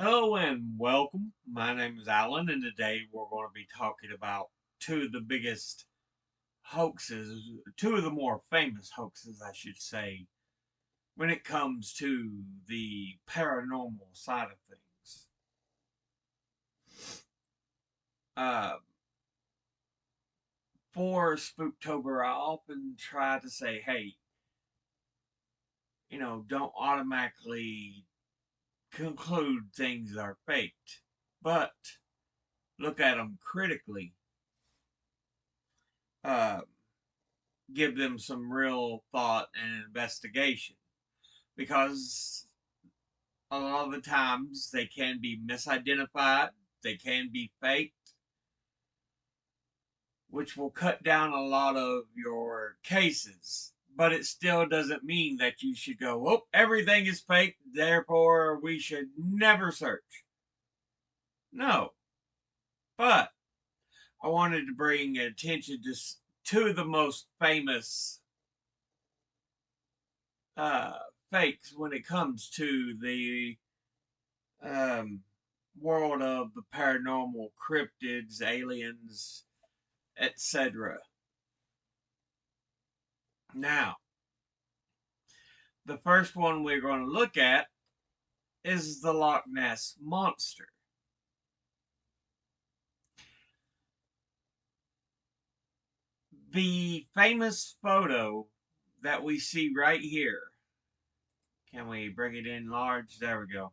Hello and welcome. My name is Alan, and today we're going to be talking about two of the biggest hoaxes, two of the more famous hoaxes, I should say, when it comes to the paranormal side of things. Uh, for Spooktober, I often try to say, hey, don't automatically conclude things are faked, but look at them critically. Uh, give them some real thought and investigation because a lot of the times they can be misidentified, they can be faked, which will cut down a lot of your cases. But it still doesn't mean that you should go, oh, everything is fake, therefore we should never search. No. But I wanted to bring attention to two of the most famous uh, fakes when it comes to the um, world of the paranormal, cryptids, aliens, etc. Now, the first one we're going to look at is the Loch Ness Monster. The famous photo that we see right here. Can we bring it in large? There we go.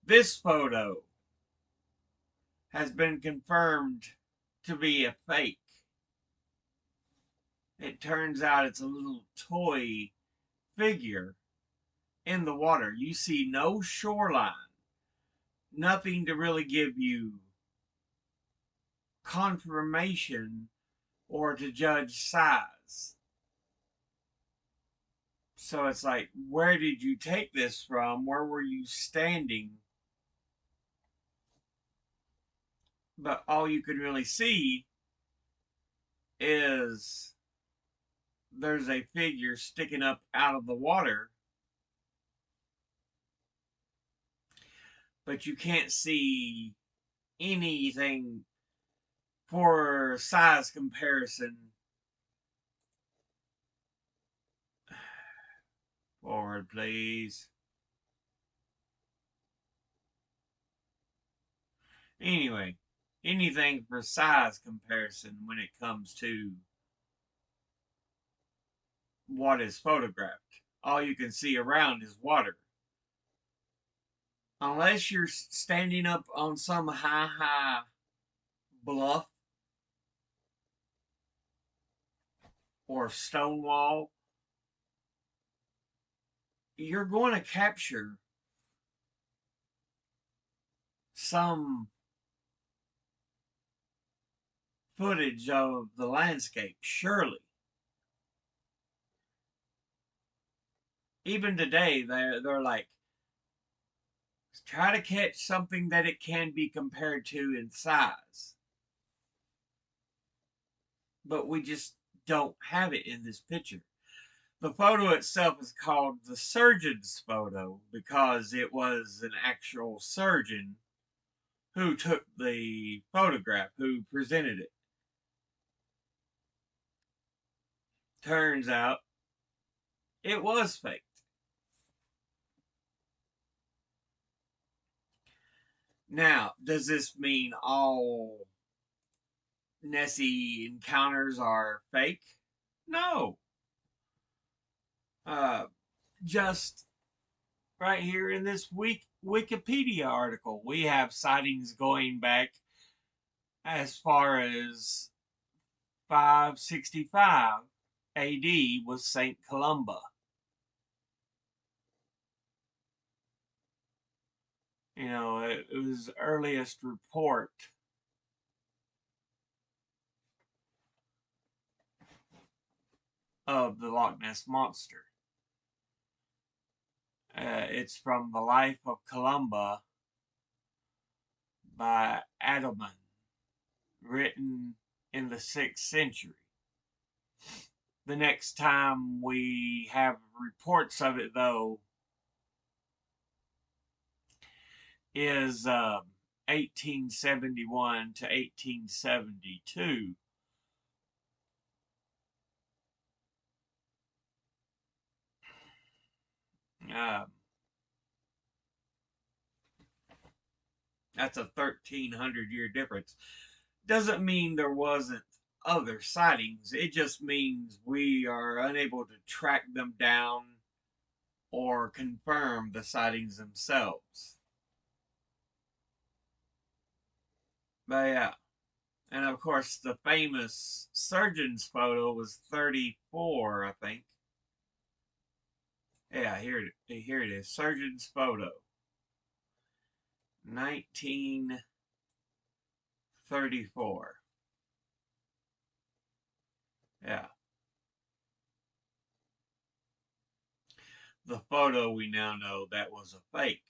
This photo has been confirmed to be a fake. It turns out it's a little toy figure in the water. You see no shoreline, nothing to really give you confirmation or to judge size. So it's like, where did you take this from? Where were you standing? But all you can really see is there's a figure sticking up out of the water, but you can't see anything for size comparison. Forward, please. Anyway, anything for size comparison when it comes to what is photographed. All you can see around is water. Unless you're standing up on some high bluff or stone wall, you're going to capture some footage of the landscape, surely. Even today, they're like, try to catch something that it can be compared to in size. But we just don't have it in this picture. The photo itself is called the surgeon's photo because it was an actual surgeon who took the photograph, who presented it. Turns out it was faked. Now, does this mean all Nessie encounters are fake? No. Uh, just right here in this Wikipedia article, we have sightings going back as far as 565 AD with St. Columba. It was earliest report of the Loch Ness Monster. It's from the Life of Columba by Adelman, written in the 6th century. The next time we have reports of it, though, is 1871 to 1872. Uh, that's a 1,300-year difference. Doesn't mean there wasn't other sightings. It just means we are unable to track them down or confirm the sightings themselves. But yeah, and of course the famous surgeon's photo was 34, I think. Yeah, here it is. Surgeon's photo, 1934. Yeah, the photo we now know that was a fake.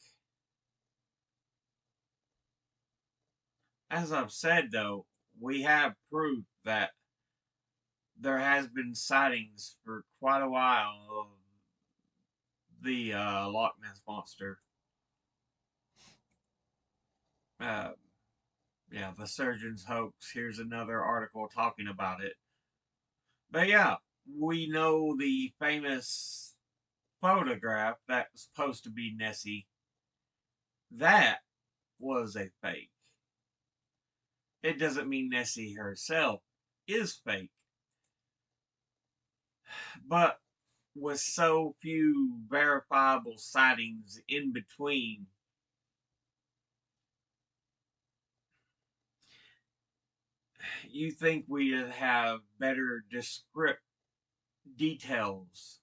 As I've said, though, we have proof that there has been sightings for quite a while of the Loch Ness monster. Uh, yeah, the surgeon's hoax. Here's another article talking about it. But yeah, we know the famous photograph that was supposed to be Nessie. That was a fake. It doesn't mean Nessie herself is fake, but with so few verifiable sightings in between, you think we'd have better descript details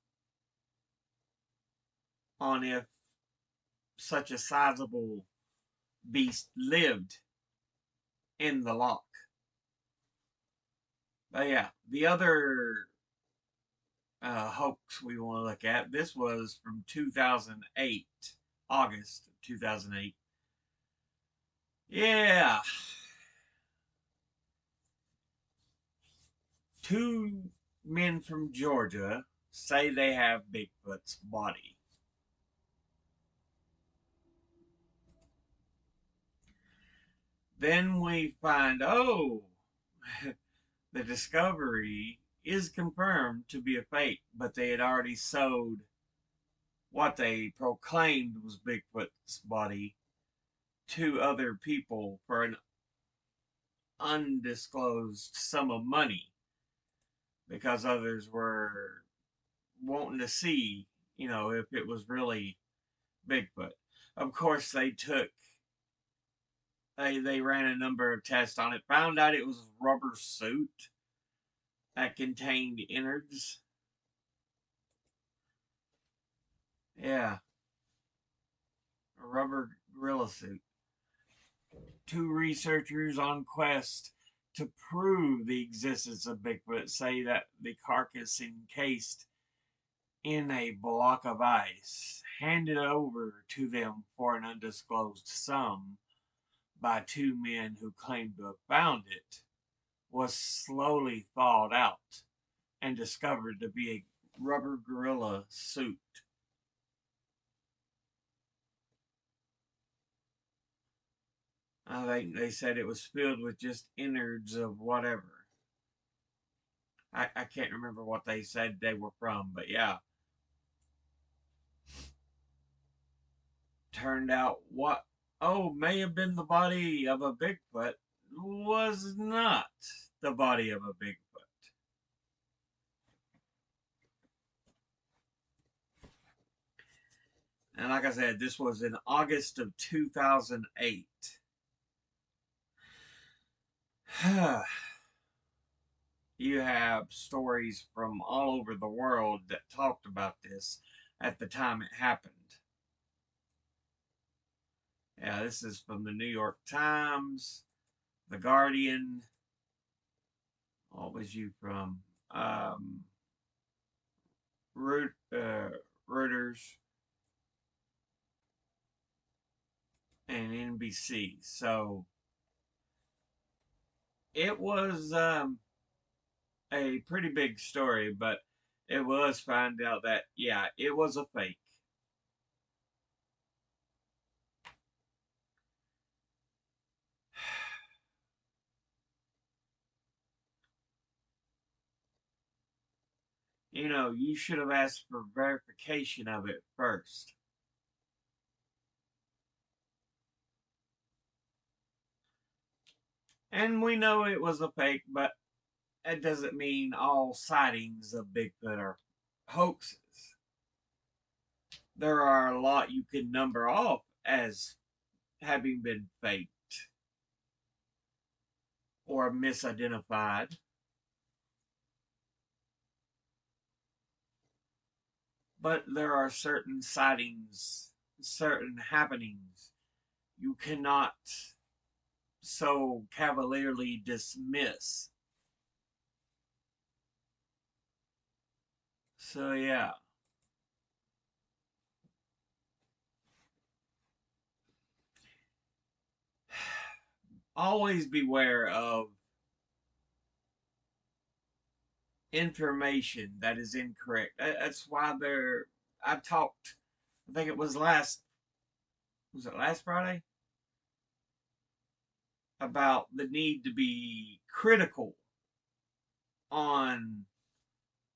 on if such a sizable beast lived in the loch. But yeah, the other hoax we want to look at, this was from 2008, August of 2008. Yeah, two men from Georgia say they have Bigfoot's body. Then we find, oh, the discovery is confirmed to be a fake, but they had already sold what they proclaimed was Bigfoot's body to other people for an undisclosed sum of money because others were wanting to see, if it was really Bigfoot. Of course, they ran a number of tests on it, found out it was a rubber suit that contained innards. Yeah, a rubber gorilla suit. Two researchers on quest to prove the existence of Bigfoot say that the carcass encased in a block of ice, handed over to them for an undisclosed sum by two men who claimed to have found it, was slowly thawed out and discovered to be a rubber gorilla suit. I think they said it was filled with just innards of whatever. I can't remember what they said they were from, but yeah. Turned out what, may have been the body of a Bigfoot was not the body of a Bigfoot. And like I said, this was in August of 2008. You have stories from all over the world that talked about this at the time it happened. Yeah, this is from the New York Times, The Guardian. What was you from? Reuters and NBC. So it was a pretty big story, but it was found out that, yeah, it was a fake. You should have asked for verification of it first. And we know it was a fake, but that doesn't mean all sightings of Bigfoot are hoaxes. There are a lot you can number off as having been faked or misidentified. But there are certain sightings, certain happenings you cannot so cavalierly dismiss. So, yeah. Always beware of information that is incorrect. That's why I talked, I think it was last Friday? About the need to be critical on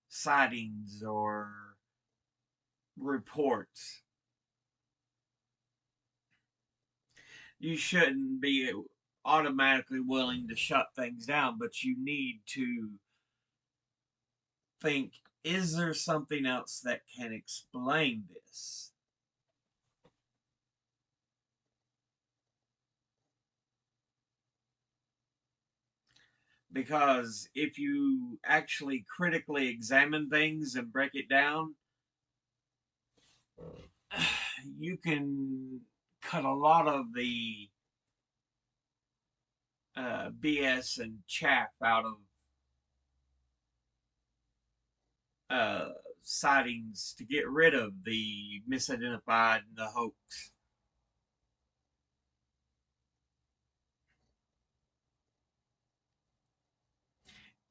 sightings or reports. You shouldn't be automatically willing to shut things down, but you need to think, is there something else that can explain this? Because if you actually critically examine things and break it down, you can cut a lot of the BS and chaff out of uh, sightings to get rid of the misidentified and the hoax.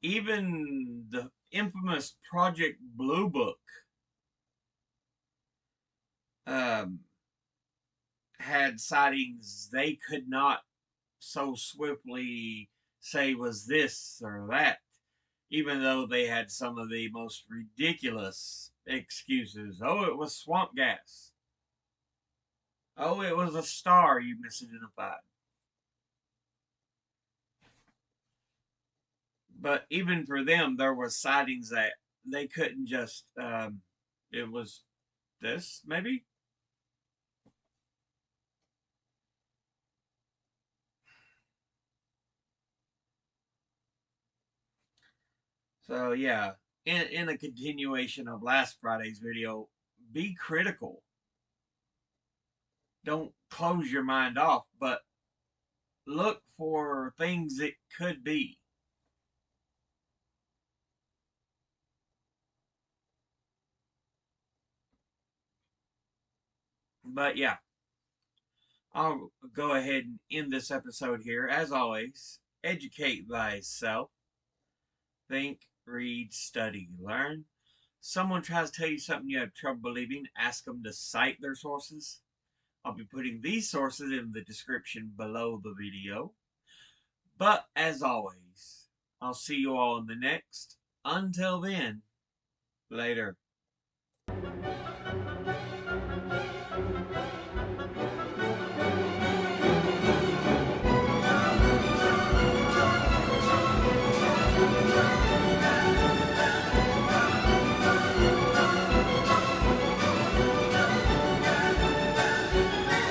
Even the infamous Project Blue Book um, had sightings they could not so swiftly say was this or that, even though they had some of the most ridiculous excuses. Oh, it was swamp gas. Oh, it was a star you misidentified. But even for them, there was sightings that they couldn't just. It was this maybe. So yeah, in a continuation of last Friday's video, be critical. Don't close your mind off, but look for things it could be. But yeah, I'll go ahead and end this episode here. As always, educate thyself. Think, read, study, learn. Someone tries to tell you something you have trouble believing, ask them to cite their sources. I'll be putting these sources in the description below the video. But as always, I'll see you all in the next. Until then, later.